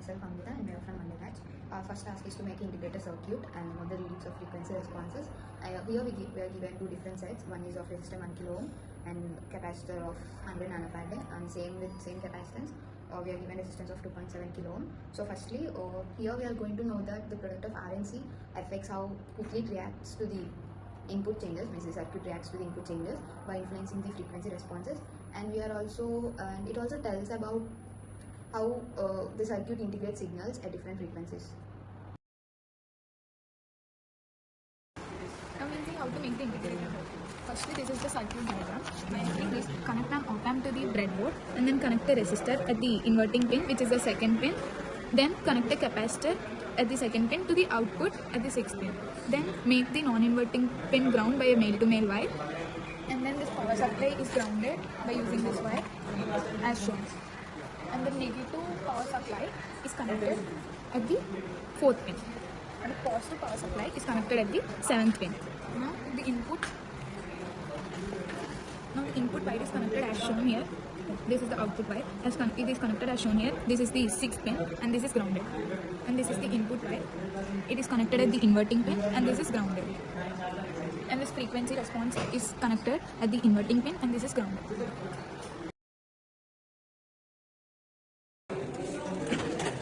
myself Amrutha and we are from undergrad. Our first task is to make an integrated circuit and know the readings of frequency responses. Here we are given two different sets. One is of resistor 1 kilo ohm and capacitor of 100 nanofarad, and same with same capacitance. We are given resistance of 2.7 kilo ohm. So firstly, here we are going to know that the product of RNC affects how quickly it reacts to the input changes, means the circuit reacts to the input changes by influencing the frequency responses. And we are also, and it also tells about how the circuit integrates signals at different frequencies. Now we'll see how to make the integrated circuit. Firstly, this is the circuit diagram. Mainly, we connect an op-amp to the breadboard and then connect the resistor at the inverting pin, which is the second pin. Then connect the capacitor at the second pin to the output at the sixth pin. Then make the non-inverting pin ground by a male-to-male wire. And then this power supply is grounded by using this wire as shown. And the negative power supply is connected at the fourth pin. And the positive power supply is connected at the seventh pin. Now the input wire is connected as shown here. This is the output wire. It is connected as shown here. This is the sixth pin and this is grounded. And this is the input wire. It is connected at the inverting pin and this is grounded. And this frequency response is connected at the inverting pin and this is grounded.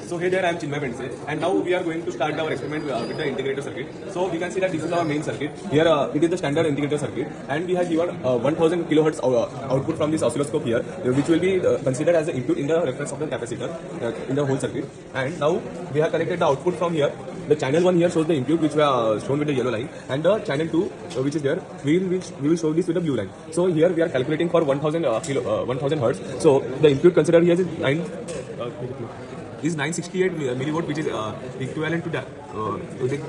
So here there I am Chinmay Pendse, and now we are going to start our experiment with the integrator circuit. So we can see that this is our main circuit. Here it is the standard integrator circuit, and we have given 1000 kilohertz output from this oscilloscope here, which will be considered as the input in the reference of the capacitor in the whole circuit. And now we have connected the output from here. The channel 1 here shows the input, which we are shown with the yellow line, and the channel 2 which is there, we will show this with the blue line. So here we are calculating for 1000 hertz. So the input considered here is 968 millivolt, which is equivalent to the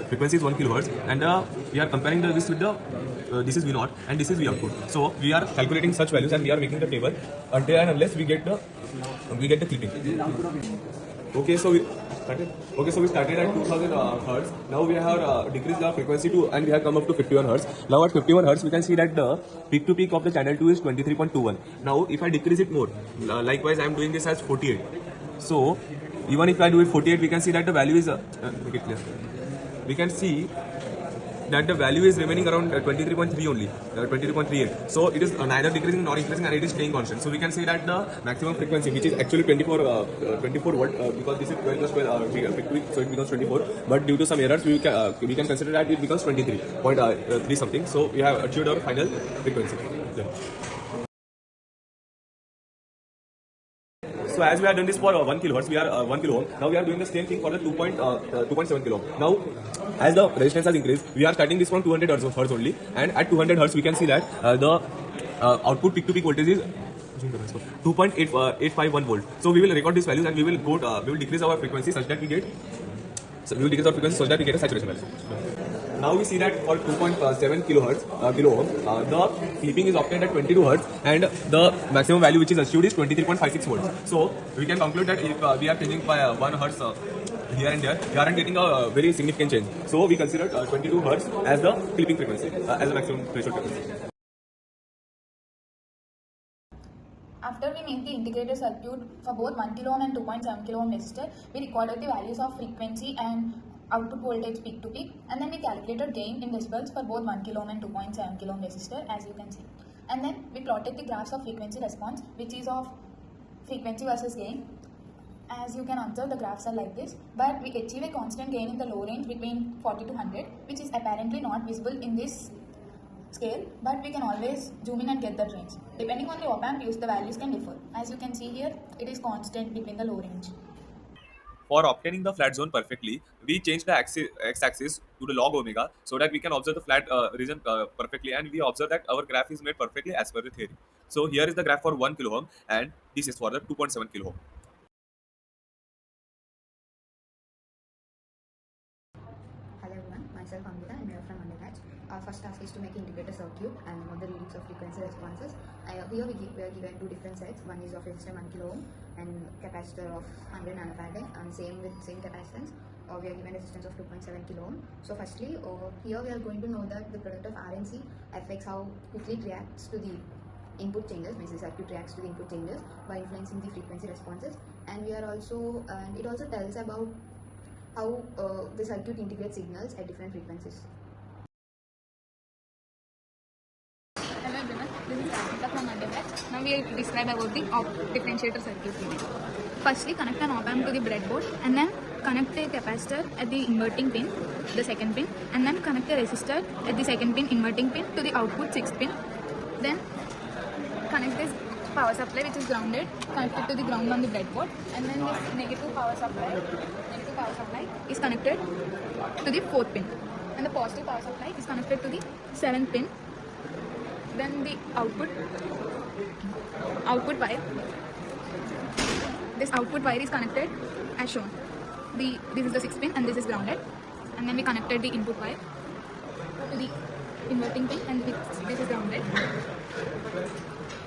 frequency is 1 kilohertz, and we are comparing this with the this is V0 and this is V output. So we are calculating such values and we are making the table until and unless we get the clipping. Okay, so we started at 2000 hertz. Now we have decreased our frequency to, and we have come up to 51 hertz. Now at 51 hertz, we can see that the peak to peak of the channel 2 is 23.21. Now if I decrease it more, likewise I am doing this as 48. So even if I do it 48, we can see that the value is we can see that the value is remaining around 23.3 only, 23.38. So it is neither decreasing nor increasing, and it is staying constant. So we can say that the maximum frequency, which is actually 24 volt, because this is 12 plus 12 so it becomes 24. But due to some errors, we can consider that it becomes 23.3 something. So we have achieved our final frequency. Yeah. So as we have done this for 1 kilohertz, we are 1 kilo ohm. Now we are doing the same thing for the 2.7 kilo ohm. Now, as the resistance has increased, we are starting this from 200 hertz only, and at 200 hertz we can see that the output peak to peak voltage is 2.851 volt. So we will record these values and we will decrease our frequency such that we get a saturation value. Now we see that for 2.7 kilo ohm, the clipping is obtained at 22 hertz, and the maximum value which is achieved is 23.56 volts. So we can conclude that if we are changing by 1 hertz here and there, we aren't getting a very significant change. So we consider 22 hertz as the clipping frequency, as the maximum threshold frequency. After we made the integrated circuit for both 1 kilo ohm and 2.7 kilo ohm resistor, we recorded the values of frequency and output voltage peak to peak, and then we calculated gain in decibels for both 1 kilo ohm and 2.7 kilo ohm resistor, as you can see. And then we plotted the graphs of frequency response, which is of frequency versus gain. As you can observe, the graphs are like this, but we achieve a constant gain in the low range between 40 to 100, which is apparently not visible in this scale, but we can always zoom in and get that range. Depending on the op-amp used, the values can differ. As you can see here, it is constant between the low range. For obtaining the flat zone perfectly, we change the x-axis to the log omega so that we can observe the flat region perfectly, and we observe that our graph is made perfectly as per the theory. So here is the graph for 1 kilo ohm, and this is for the 2.7 kilo ohm. Hello everyone, myself Amrutha and we are from undergrad. Our first task is to make an integrated circuit and know the readings of frequency responses. Here we are given two different sets. One is of resistor 1 kilo ohm and capacitor of 100 nanofarad, and same with same capacitance. We are given resistance of 2.7 kilo ohm. So firstly, here we are going to know that the product of RNC affects how quickly it reacts to the input changes, which the circuit reacts to the input changes by influencing the frequency responses. And it also tells about how the circuit integrates signals at different frequencies. Hello everyone, this is Jasmitha from Pendse. Now we will describe about the differentiator circuit. Firstly, connect an op-amp to the breadboard and then connect a capacitor at the inverting pin, the second pin, and then connect a resistor at the second pin, inverting pin, to the output 6th pin. Then connect this power supply, which is grounded, connect it to the ground on the breadboard, and then this negative power supply is connected to the 4th pin, and the positive power supply is connected to the 7th pin. Then the output wire, this output wire is connected as shown. This is the 6th pin and this is grounded, and then we connected the input wire to the inverting pin, and this is grounded,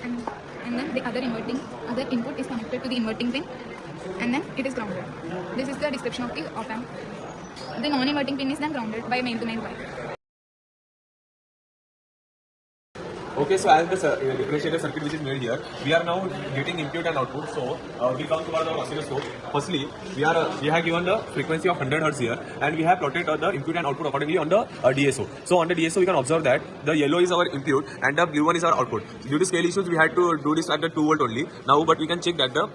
and then the other input is connected to the inverting pin, and then it is grounded. This is the description of the op amp. The non-inverting pin is then grounded by main to main wire. Okay, so as the differentiator circuit which is made here, we are now getting input and output. So we come towards our oscilloscope. Firstly, we have given the frequency of 100 Hz here, and we have plotted the input and output accordingly on the DSO. So on the DSO, we can observe that the yellow is our input and the blue one is our output. Due to scale issues, we had to do this at the 2 volt only. Now, but we can check that the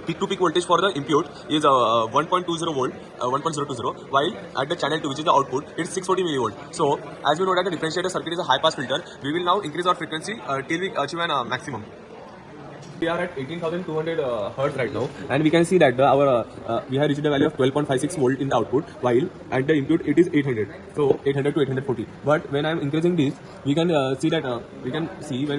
peak-to-peak voltage for the input is 1.20 volt, 1.020, while at the channel 2, which is the output, it's 640 millivolt. So, as we know that the differentiator circuit is a high-pass filter, we will now increase our frequency till we achieve a maximum. We are at 18,200 Hz right now, and we can see that we have reached the value of 12.56 volt in the output, while at the input it is 800. So 800 to 840. But when I am increasing this, we can see that when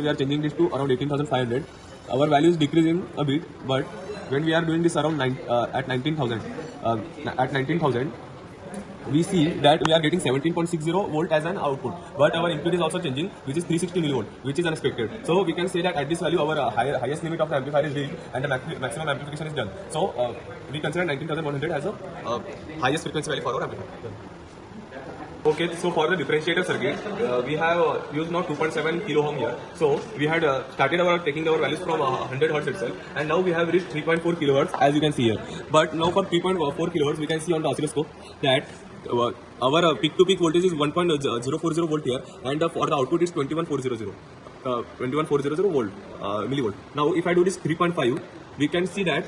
we are changing this to around 18,500, our value is decreasing a bit, but when we are doing this around at 19,000, we see that we are getting 17.60 volt as an output, but our input is also changing, which is 360 millivolt, which is unexpected. So we can say that at this value, our highest limit of the amplifier is reached and the maximum amplification is done. So we consider 19,100 as a highest frequency value for our amplifier. Okay, so for the differentiator circuit, we have used now 2.7 kilo ohm here. So we had started taking our values from 100 Hz itself, and now we have reached 3.4 kilohertz, as you can see here. But now for 3.4 kilohertz, we can see on the oscilloscope that our peak-to-peak voltage is 1.040 volt here, and for the output is 21.400 volt millivolt. Now, if I do this 3.5, we can see that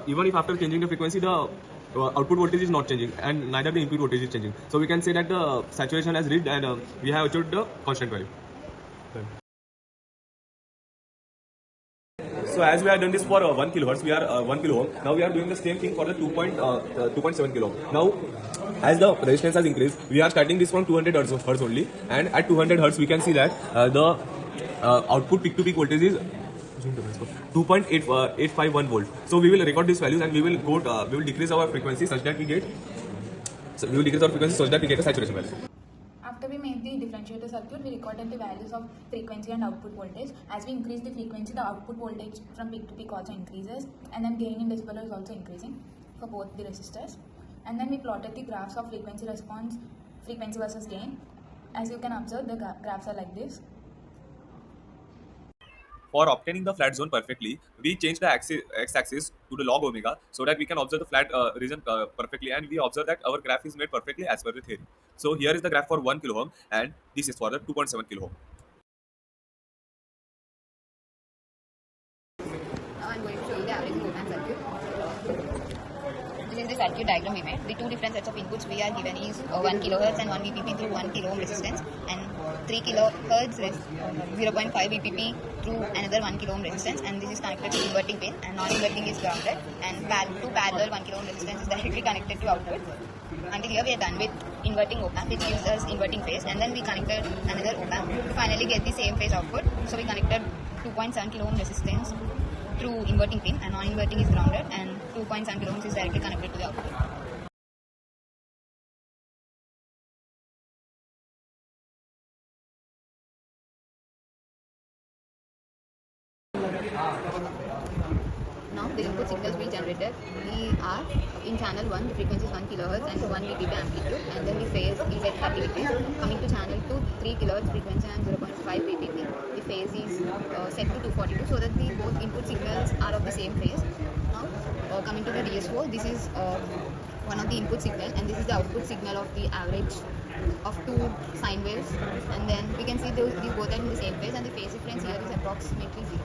even if after changing the frequency, the output voltage is not changing, and neither the input voltage is changing. So we can say that the saturation has reached, and we have achieved the constant value. So as we have done this for 1 kilohertz, we are 1 kilo ohm. Now we are doing the same thing for the 2.7 kilo ohm. Now, as the resistance has increased, we are starting this from 200 hertz only, and at 200 hertz we can see that the output peak-to-peak voltage is 2.851 volt. So we will record these values, and we will decrease our frequency such that we get a saturation value. After we made the differentiator circuit, we recorded the values of frequency and output voltage. As we increase the frequency, the output voltage from peak to peak also increases, and then gain in decibel is also increasing for both the resistors. And then we plotted the graphs of frequency response, frequency versus gain. As you can observe, the graphs are like this. For obtaining the flat zone perfectly, we change the x-axis to the log omega so that we can observe the flat region perfectly, and we observe that our graph is made perfectly as per the theory. So here is the graph for 1 kilo ohm, and this is for the 2.7 kilo ohm. Now I'm going to show you the averaging op-amp circuit. This is the circuit diagram we made. The two different sets of inputs we are given is 1 kHz and 1 VPP through 1 kilo ohm resistance, and 3 kHz 0.5 VPP through another 1 kilo ohm resistance, and this is connected to inverting pin, and non-inverting is grounded, and two parallel 1 kilo ohm resistance is directly connected to output. Until here we are done with inverting op-amp, which gives us inverting phase, and then we connected another op-amp to finally get the same phase output. So we connected 2.7 kilo ohm resistance through inverting pin, and non-inverting is grounded, and 2.7 kilo ohms is directly connected to the output. Now the input signals we generated, we are in channel 1, the frequency is 1 kHz and 1 VPP amplitude, and then the phase is at 30 degrees. Coming to channel 2, 3 kHz frequency and 0.5 VPP. The phase is set to 242 so that the both input signals are of the same phase. Now, coming to the DS4, this is one of the input signal, and this is the output signal of the average of two sine waves, and then we can see those both are in the same phase, and the phase difference here is approximately 0.